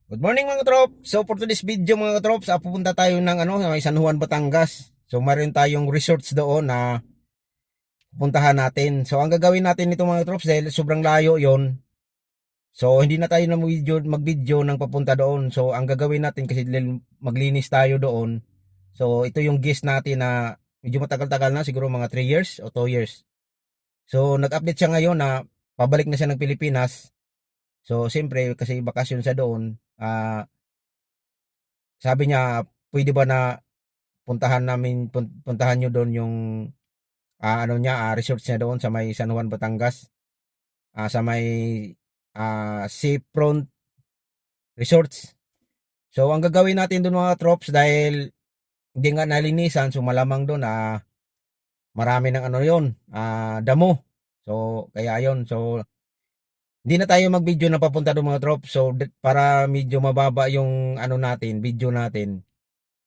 Good morning mga katrop. So for today's video mga katrop, pupunta tayo ng may San Juan, Batangas. So mayroon tayong resorts doon na pupuntahan natin. So ang gagawin natin nito mga katrop dahil sobrang layo 'yon. So hindi na tayo na mag-video ng papunta doon. So ang gagawin natin kasi maglinis tayo doon. So ito yung guest natin na medyo matagal-tagal na, siguro mga 3 years o 2 years. So nag-update siya ngayon na pabalik na siya ng Pilipinas. So siyempre kasi bakasyon sa doon, sabi niya, pwede ba na puntahan nyo doon yung resorts niya doon sa may San Juan, Batangas, sa may seafront resorts. So ang gagawin natin doon mga trops, dahil hindi nga nalinisan, so malamang doon marami ng yon, damo. So kaya yon, so hindi na tayo mag-video na papunta doon mga trops. So para medyo mababa yung natin, video natin.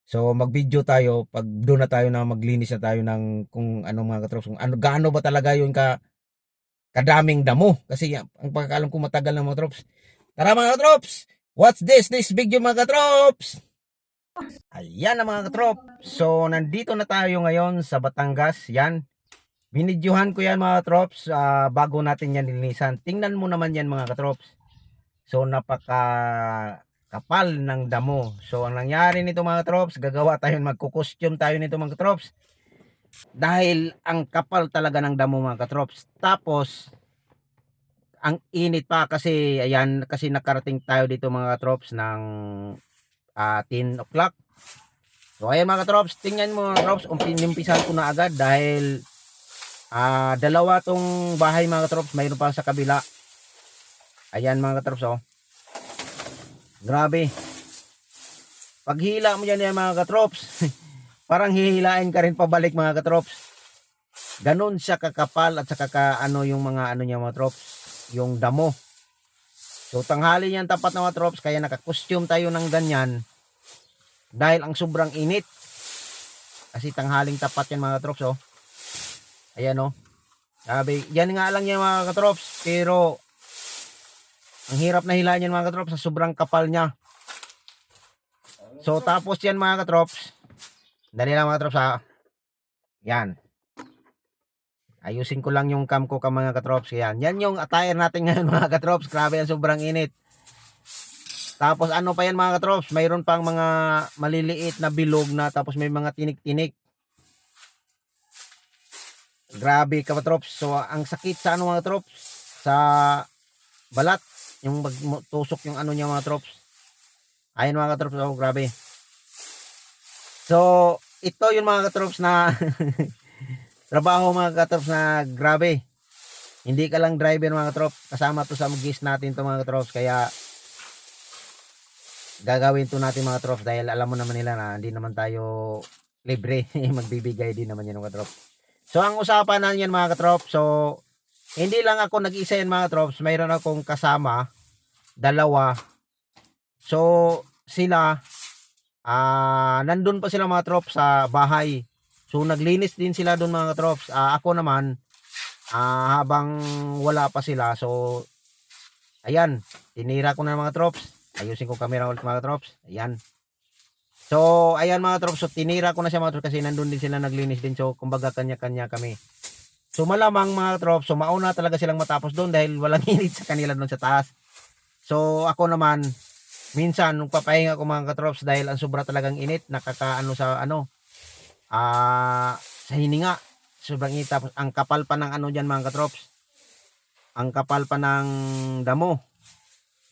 So mag-video tayo pag doon na tayo na maglinis na tayo ng kung ano mga katrops, kung gaano ba talaga yun kadaming damo. Kasi ang pagkakalam ko matagal na mga katrops. Tara mga katrops! What's this video mga katrops? Ayan na mga katrops. So nandito na tayo ngayon sa Batangas. Yan. Binidyohan ko yan mga katrops, bago natin yan nilinisan. Tingnan mo naman yan mga katrops. So napaka kapal ng damo. So ang nangyari nito mga katrops, gagawa tayo, magko-costume tayo nito mga katrops. Dahil ang kapal talaga ng damo mga katrops. Tapos ang init pa kasi ayan, kasi nakarating tayo dito mga katrops ng 10 o'clock. So ayan mga katrops, tingnan mo mga katrops, umpisan ko na agad dahil dalawa tong bahay mga katrops, mayroon pa sa kabila. Ayan mga katrops, oh. Grabe. Paghila mo yan mga katrops, parang hihilain ka rin pabalik mga katrops. Ganon siya kakapal at saka yung mga niya mga trops, yung damo. So tanghali yan tapat na mga trops, kaya naka-costume tayo ng ganyan dahil ang sobrang init. Kasi tanghaling tapat yan mga trops, oh. Ayan, oh. Sabi, yan nga lang yan mga katrops, pero ang hirap na hilain yan mga katrops sa sobrang kapal niya. So tapos yan mga katrops, dali lang mga katrops, yan. Ayusin ko lang yung cam ko mga katrops. Yan yung attire natin ngayon mga katrops. Grabe yan, sobrang init. Tapos ano pa yan mga katrops, mayroon pang mga maliliit na bilog na, tapos may mga tinik-tinik. Grabe ka katrops. So ang sakit sa mga katrops, sa balat, yung tusok yung niya mga katrops. Ayun mga katrops, oh, grabe. So ito yung mga katrops na trabaho mga katrops na grabe. Hindi ka lang driver mga katrops, kasama to sa mag-guest natin to mga katrops, kaya gagawin to natin mga katrops dahil alam mo naman nila na hindi naman tayo libre. Magbibigay din naman yan mga katrops. So ang usapan na yan mga katrops, so hindi lang ako nag-isa yan mga katrops, mayroon akong kasama, dalawa. So sila nandun pa sila mga katrops sa bahay. So naglinis din sila doon mga katrops. Ako naman habang wala pa sila, so ayan, tinira ko na mga trops. Ayusin ko camera ulit mga trops. Ayan. So ayan mga trops, so tinira ko na siya mga trops kasi nandun din sila naglinis din. So kumbaga kanya-kanya kami. So malamang mga trops, so mauna talaga silang matapos doon dahil walang init sa kanila doon sa taas. So ako naman, minsan nung papahinga ko mga katrops dahil ang sobra talagang init, nakakaano sa sa hininga. Sobrang init, tapos ang kapal pa ng diyan mga katrops. Ang kapal pa ng damo.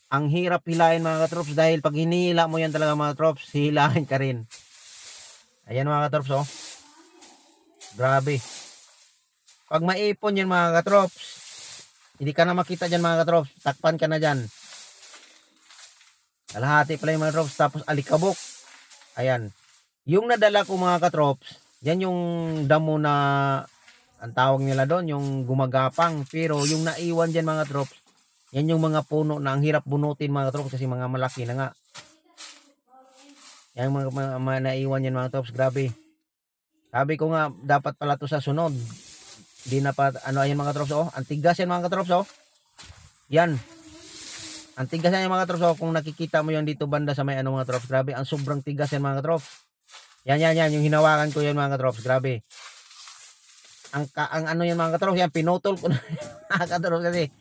Ang hirap hilain mga katrops dahil pag hinihila mo yan talaga mga katrops, hihilain ka rin. Ayan mga katrops, oh. Grabe. Pag maipon yan mga katrops, hindi ka na makita dyan mga katrops. Takpan ka na dyan. Kalahati pala yung mga katrops, tapos alikabok. Ayan. Yung nadala ko mga katrops, yan yung damo na ang tawag nila doon, yung gumagapang. Pero yung naiwan dyan mga katrops, yan yung mga puno na ang hirap bunutin mga katrops kasi mga malaki na nga. Yan mga naiwan yan mga katrops, grabe. Sabi ko nga, dapat pala to sa sunod. Di na pa, ayan mga katrops, oh. Ang tigas yan mga katrops, oh. Yan. Ang tigas na yan mga katrops. So, kung nakikita mo yan dito banda sa may ano mga katrops, grabe, ang sobrang tigas yan mga katrops. Yan, yung hinawakan ko yan mga katrops, grabe. Ang ano yan mga katrops, yan, pinutol ko na mga katrops kasi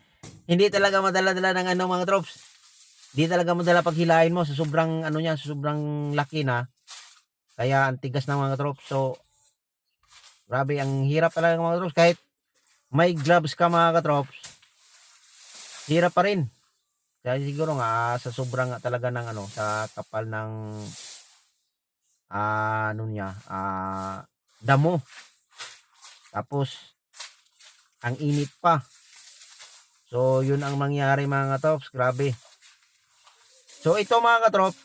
hindi talaga madala-dala ng ano mga katrops. Hindi talaga madala pag hilahin mo sa sobrang ano niya, sa sobrang laki na. Kaya ang tigas ng mga katrops. So, grabe, ang hirap talaga mga katrops. Kahit may gloves ka mga katrops, hirap pa rin. Kaya siguro nga sa sobrang nga talaga ng ano, sa kapal ng ano niya, damo. Tapos ang init pa. So yun ang mangyari mga katrops, grabe. So ito mga katrops,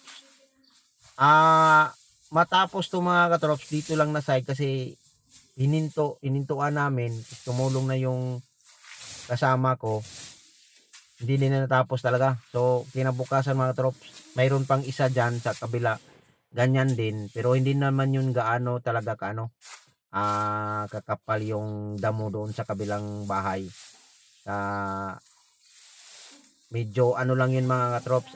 matapos to mga katrops, dito lang na side kasi hinintuan namin, tumulong na yung kasama ko. Hindi din na natapos talaga. So kinabukasan mga katrops, mayroon pang isa dyan sa kabila. Ganyan din, pero hindi naman yun gaano talaga kaano, kakapal yung damo doon sa kabilang bahay. Medyo ano lang yun mga katrops,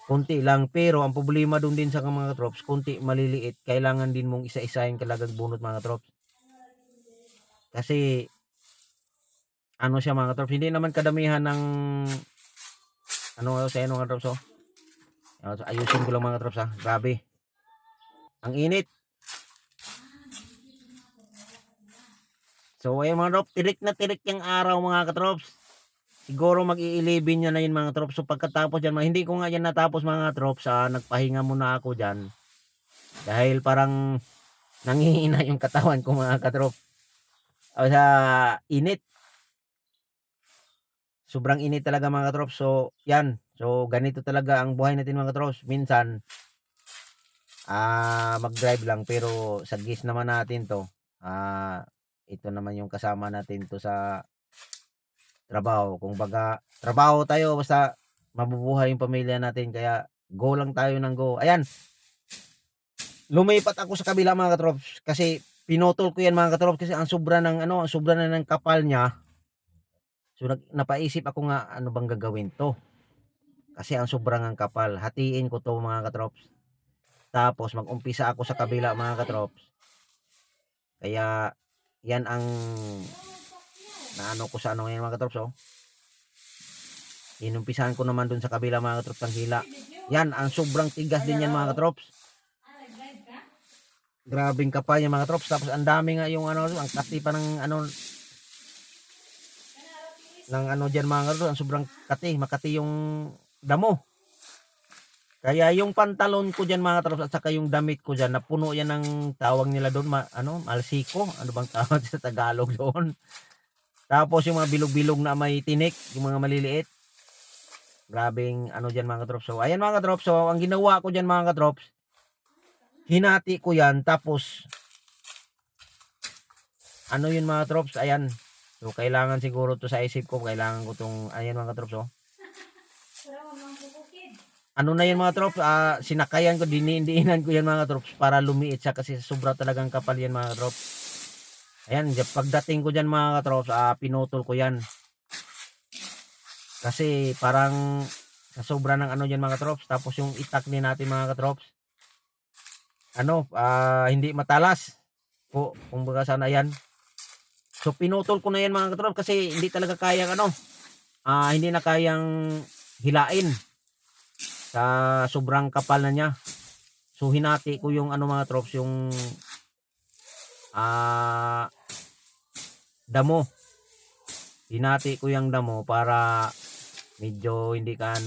konti lang, pero ang problema doon din sa mga katrops, konti maliliit, kailangan din mong isa-isahin kalagag bunot mga katrops. Kasi ano siya mga katrops, hindi naman kadamihan ng ano sa mga katrops. Ayusin ko lang mga katrops grabe. Ang init. So ayun mga katrops, tirik na tirik yung araw mga katrops. Siguro mag-i-11 yan na yun mga katrops. So pagkatapos dyan, hindi ko nga yan natapos mga katrops, nagpahinga muna ako dyan. Dahil parang nangihina yung katawan ko mga katrops. Sa init. Sobrang init talaga mga katrops. So yan. So ganito talaga ang buhay natin mga katrops. Minsan, mag-drive lang, pero sa gis naman natin to, ito naman yung kasama natin to sa trabaho. Kung baga trabaho tayo, basta mabubuhay yung pamilya natin, kaya go lang tayo ng go. Ayan, lumipat ako sa kabila mga katrops kasi pinutol ko yan mga katrops kasi ang sobra ng ano, ang sobra na ng kapal niya. So napaisip ako nga, ano bang gagawin to, kasi ang sobrang ang kapal. Hatiin ko to mga katrops, tapos mag-umpisa ako sa kabila mga katrops. Kaya yan ang naano ko sa ano ngayon mga katrops. Inumpisahan ko naman dun sa kabila mga katrops ang hila. Yan, ang sobrang tigas din yan mga katrops. Grabing kapal yung mga katrops. Tapos ang dami nga yung ano, ang kati pa ng ano dyan mga katrops. Ang sobrang kati, makati yung damo. Kaya yung pantalon ko dyan mga katrops at saka yung damit ko dyan, napuno yan ng tawag nila doon, malsiko. Ano bang tawag sa Tagalog doon? Tapos yung mga bilog-bilog na may tinik, yung mga maliliit. Grabing ano dyan mga katrops. So ayan mga katrops. So ang ginawa ko dyan mga katrops, hinati ko yan, tapos ano yun mga katrops, ayan. So kailangan siguro to sa isip ko, kailangan ko tong, ayan mga katrops. Ano na yan mga katrops, sinakayan ko, diniinan ko yan mga katrops para lumiit siya kasi sobra talagang kapal yan mga katrops. Ayan, pagdating ko dyan mga katrops, pinutol ko yan. Kasi parang sa sobra ng ano dyan mga katrops. Tapos yung itak din natin mga katrops, hindi matalas po, kung baga sana yan. So pinutol ko na yan mga katrops kasi hindi talaga kayang hindi na kayang hilain sa sobrang kapal na niya. So hinati ko yung mga katrops, yung damo. Hinati ko yung damo para medyo hindi ka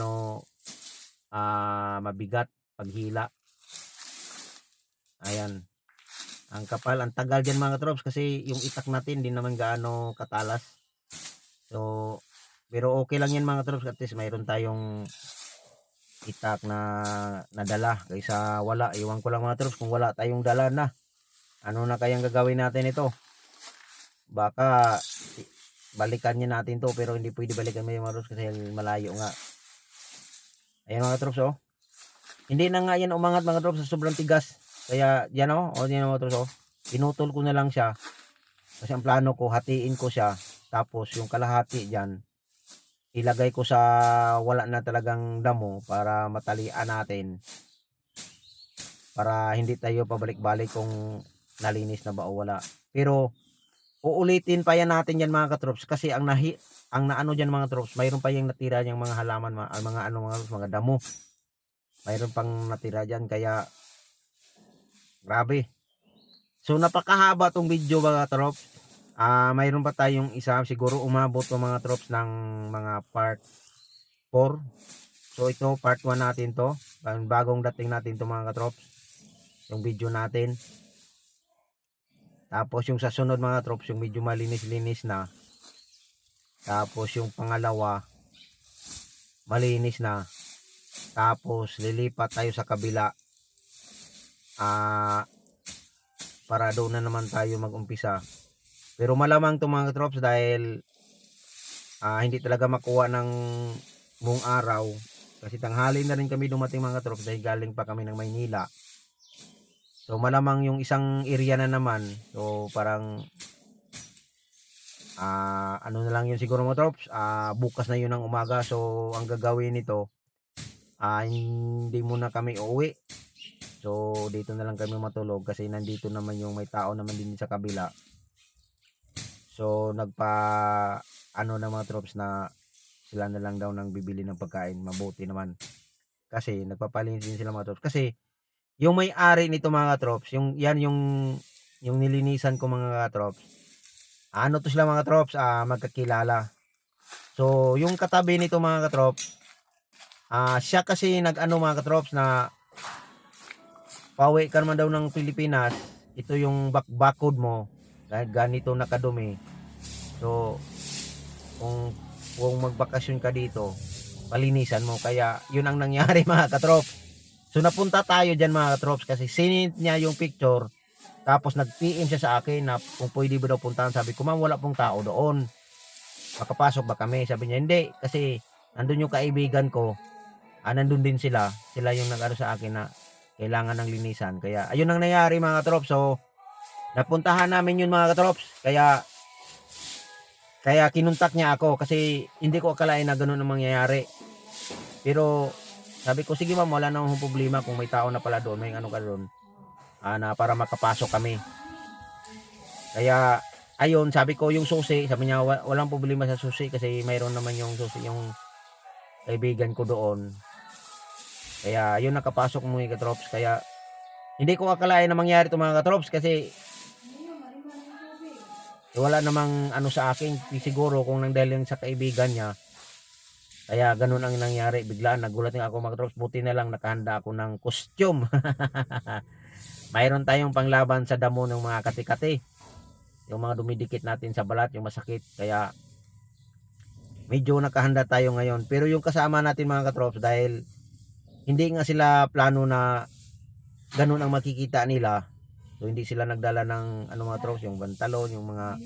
mabigat paghila. Ayan, ang kapal, ang tagal dyan mga katrops kasi yung itak natin din naman gaano katalas. So pero okay lang yan mga katrops, at least mayroon tayong itak na nadala kaysa wala. Iwan ko lang mga katrops, kung wala tayong dala na, ano na kayang gagawin natin ito. Baka balikan niya natin to, pero hindi pwede balikan mo yung mga katrops kasi malayo nga. Ayan mga katrops, hindi na nga yan umangat mga katrops sa sobrang tigas. Kaya yan yan mga katrops, pinutol ko na lang siya kasi ang plano ko, hatiin ko siya, tapos yung kalahati dyan ilagay ko sa wala na talagang damo para matalian natin. Para hindi tayo pabalik-balik kung nalinis na ba o wala. Pero uulitin pa yan natin yan mga katrops kasi ang naano diyan mga trops, mayroon pa yang natira yang mga halaman, mga ano mga damo. Mayroon pang natira diyan kaya grabe. So napakahaba tong video mga trops. Mayroon pa tayong isa siguro umabot to mga trops ng mga part 4. So ito part 1 natin to. Bagong dating natin to mga katrops. Yung video natin. Tapos yung sa sunod mga trops, yung medyo malinis-linis na. Tapos yung pangalawa, malinis na. Tapos lilipat tayo sa kabila. Para doon na naman tayo mag-umpisa. Pero malamang to mga trops dahil hindi talaga makuha ng buong araw. Kasi tanghali na rin kami dumating mga trops dahil galing pa kami ng Maynila. So malamang yung isang area na naman. So parang ano na lang yun siguro mga trops. Bukas na yun ng umaga. So ang gagawin nito, hindi muna kami uuwi. So dito na lang kami matulog kasi nandito naman yung may tao naman din sa kabila. So ano na mga trops na sila na lang daw nang bibili ng pagkain. Mabuti naman. Kasi nagpapalinis din sila mga trops. Kasi yung may-ari nito mga trops, yung nilinisan ko mga trops. Ano to sila mga trops, magkakilala. So yung katabi nito mga trops, siya kasi nag-ano mga trops na pauwi ka naman daw ng Pilipinas, ito yung bakod mo dahil ganito nakadumi. So kung magbakasyon ka dito, palinisan mo. Kaya yun ang nangyari mga katrops. So napunta tayo dyan mga katrops kasi sinint niya yung picture. Tapos nag-PM siya sa akin na kung pwede ba daw puntahan. Sabi ko, ma'am, wala pong tao doon. Makapasok ba kami? Sabi niya, hindi. Kasi nandun yung kaibigan ko. Nandun din sila. Sila yung nag-ano sa akin na kailangan ng linisan. Kaya ayun ang nangyari mga katrops. So napuntahan namin yun mga katrops. Kaya kinuntak niya ako kasi hindi ko akalain na ganun ang mangyayari. Pero sabi ko, sige ma'am, wala na akong problema kung may tao na pala doon, may ano ka doon, na para makapasok kami. Kaya ayun, sabi ko yung susi, sabi niya walang problema sa susi kasi mayroon naman yung susi yung kaibigan ko doon. Kaya yun, nakapasok mga katrops. Kaya hindi ko akalain na mangyari ito mga katrops kasi wala namang ano sa akin. Siguro kung nang dahil sa kaibigan niya, kaya ganun ang nangyari. Biglaan nagulat nga ako mga katrops. Buti na lang nakahanda ako ng costume. Mayroon tayong panglaban sa damo ng mga kati-kati. Yung mga dumidikit natin sa balat, yung masakit. Kaya medyo nakahanda tayo ngayon. Pero yung kasama natin mga katrops, dahil hindi nga sila plano na ganun ang makikita nila. So hindi sila nagdala ng ano mga trops, yung bantalon, yung mga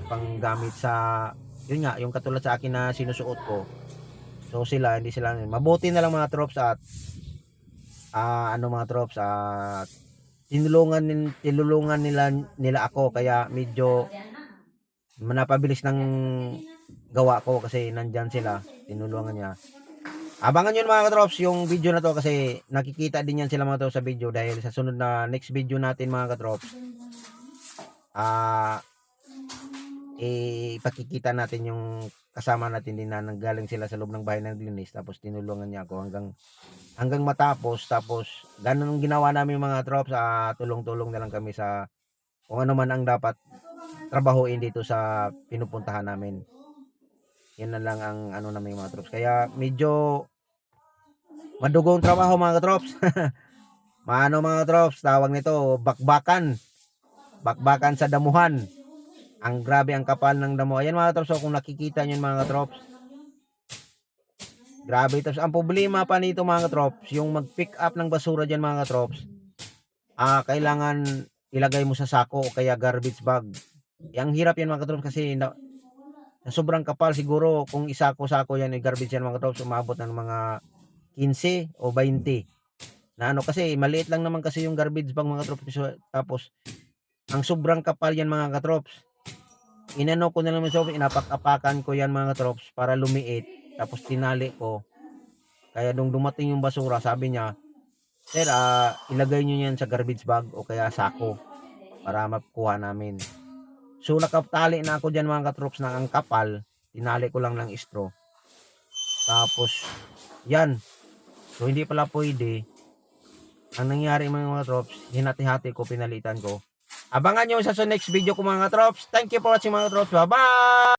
panggamit sa yun nga, yung katulad sa akin na sinusuot ko. So hindi sila mabuti na lang mga trops at mga trops tinulungan nila ako kaya medyo napabilis ng gawa ko kasi nandyan sila, tinulungan niya. Abangan nyo mga katrops yung video na to kasi nakikita din yan sila mga to sa video dahil sa sunod na next video natin mga katrops, ipakikita natin yung kasama natin din na nanggaling sila sa loob ng bahay ng linis tapos tinulungan niya ako hanggang matapos. Tapos ganun ang ginawa namin mga trops, tulong-tulong na lang kami sa kung ano man ang dapat trabahuin dito sa pinupuntahan namin. Yan na lang ang ano namin mga trops. Kaya medyo madugong trabaho mga katrops. Maano mga trops, tawag nito bakbakan sa damuhan. Ang grabe ang kapal ng damo. Ayan mga trops, so kung nakikita nyo mga katrops, grabe. Tapos ang problema pa nito mga katrops, yung mag pick up ng basura dyan mga katrops, kailangan ilagay mo sa sako o kaya garbage bag. Ang hirap yan mga katrops kasi na sobrang kapal. Siguro kung isako-sako yan yung garbage yan mga katrops, umabot ng mga 15 o 20 na ano kasi maliit lang naman kasi yung garbage bag mga katrops. Tapos ang sobrang kapal yan mga katrops. inano ko na lang so inapak-apakan ko yan mga katrops para lumiit. Tapos tinali ko. Kaya nung dumating yung basura, sabi niya, "Sir, ilagay niyo yan sa garbage bag o kaya sako para makuha namin." So nakatali na ako diyan mga katrops na ang kapal, tinali ko lang ng straw. Tapos yan. So hindi pala pwede. Ang nangyari mga katrops, hinati-hati ko, pinalitan ko. Abangan nyo sa next video ko mga katrops. Thank you for watching mga katrops. Bye-bye!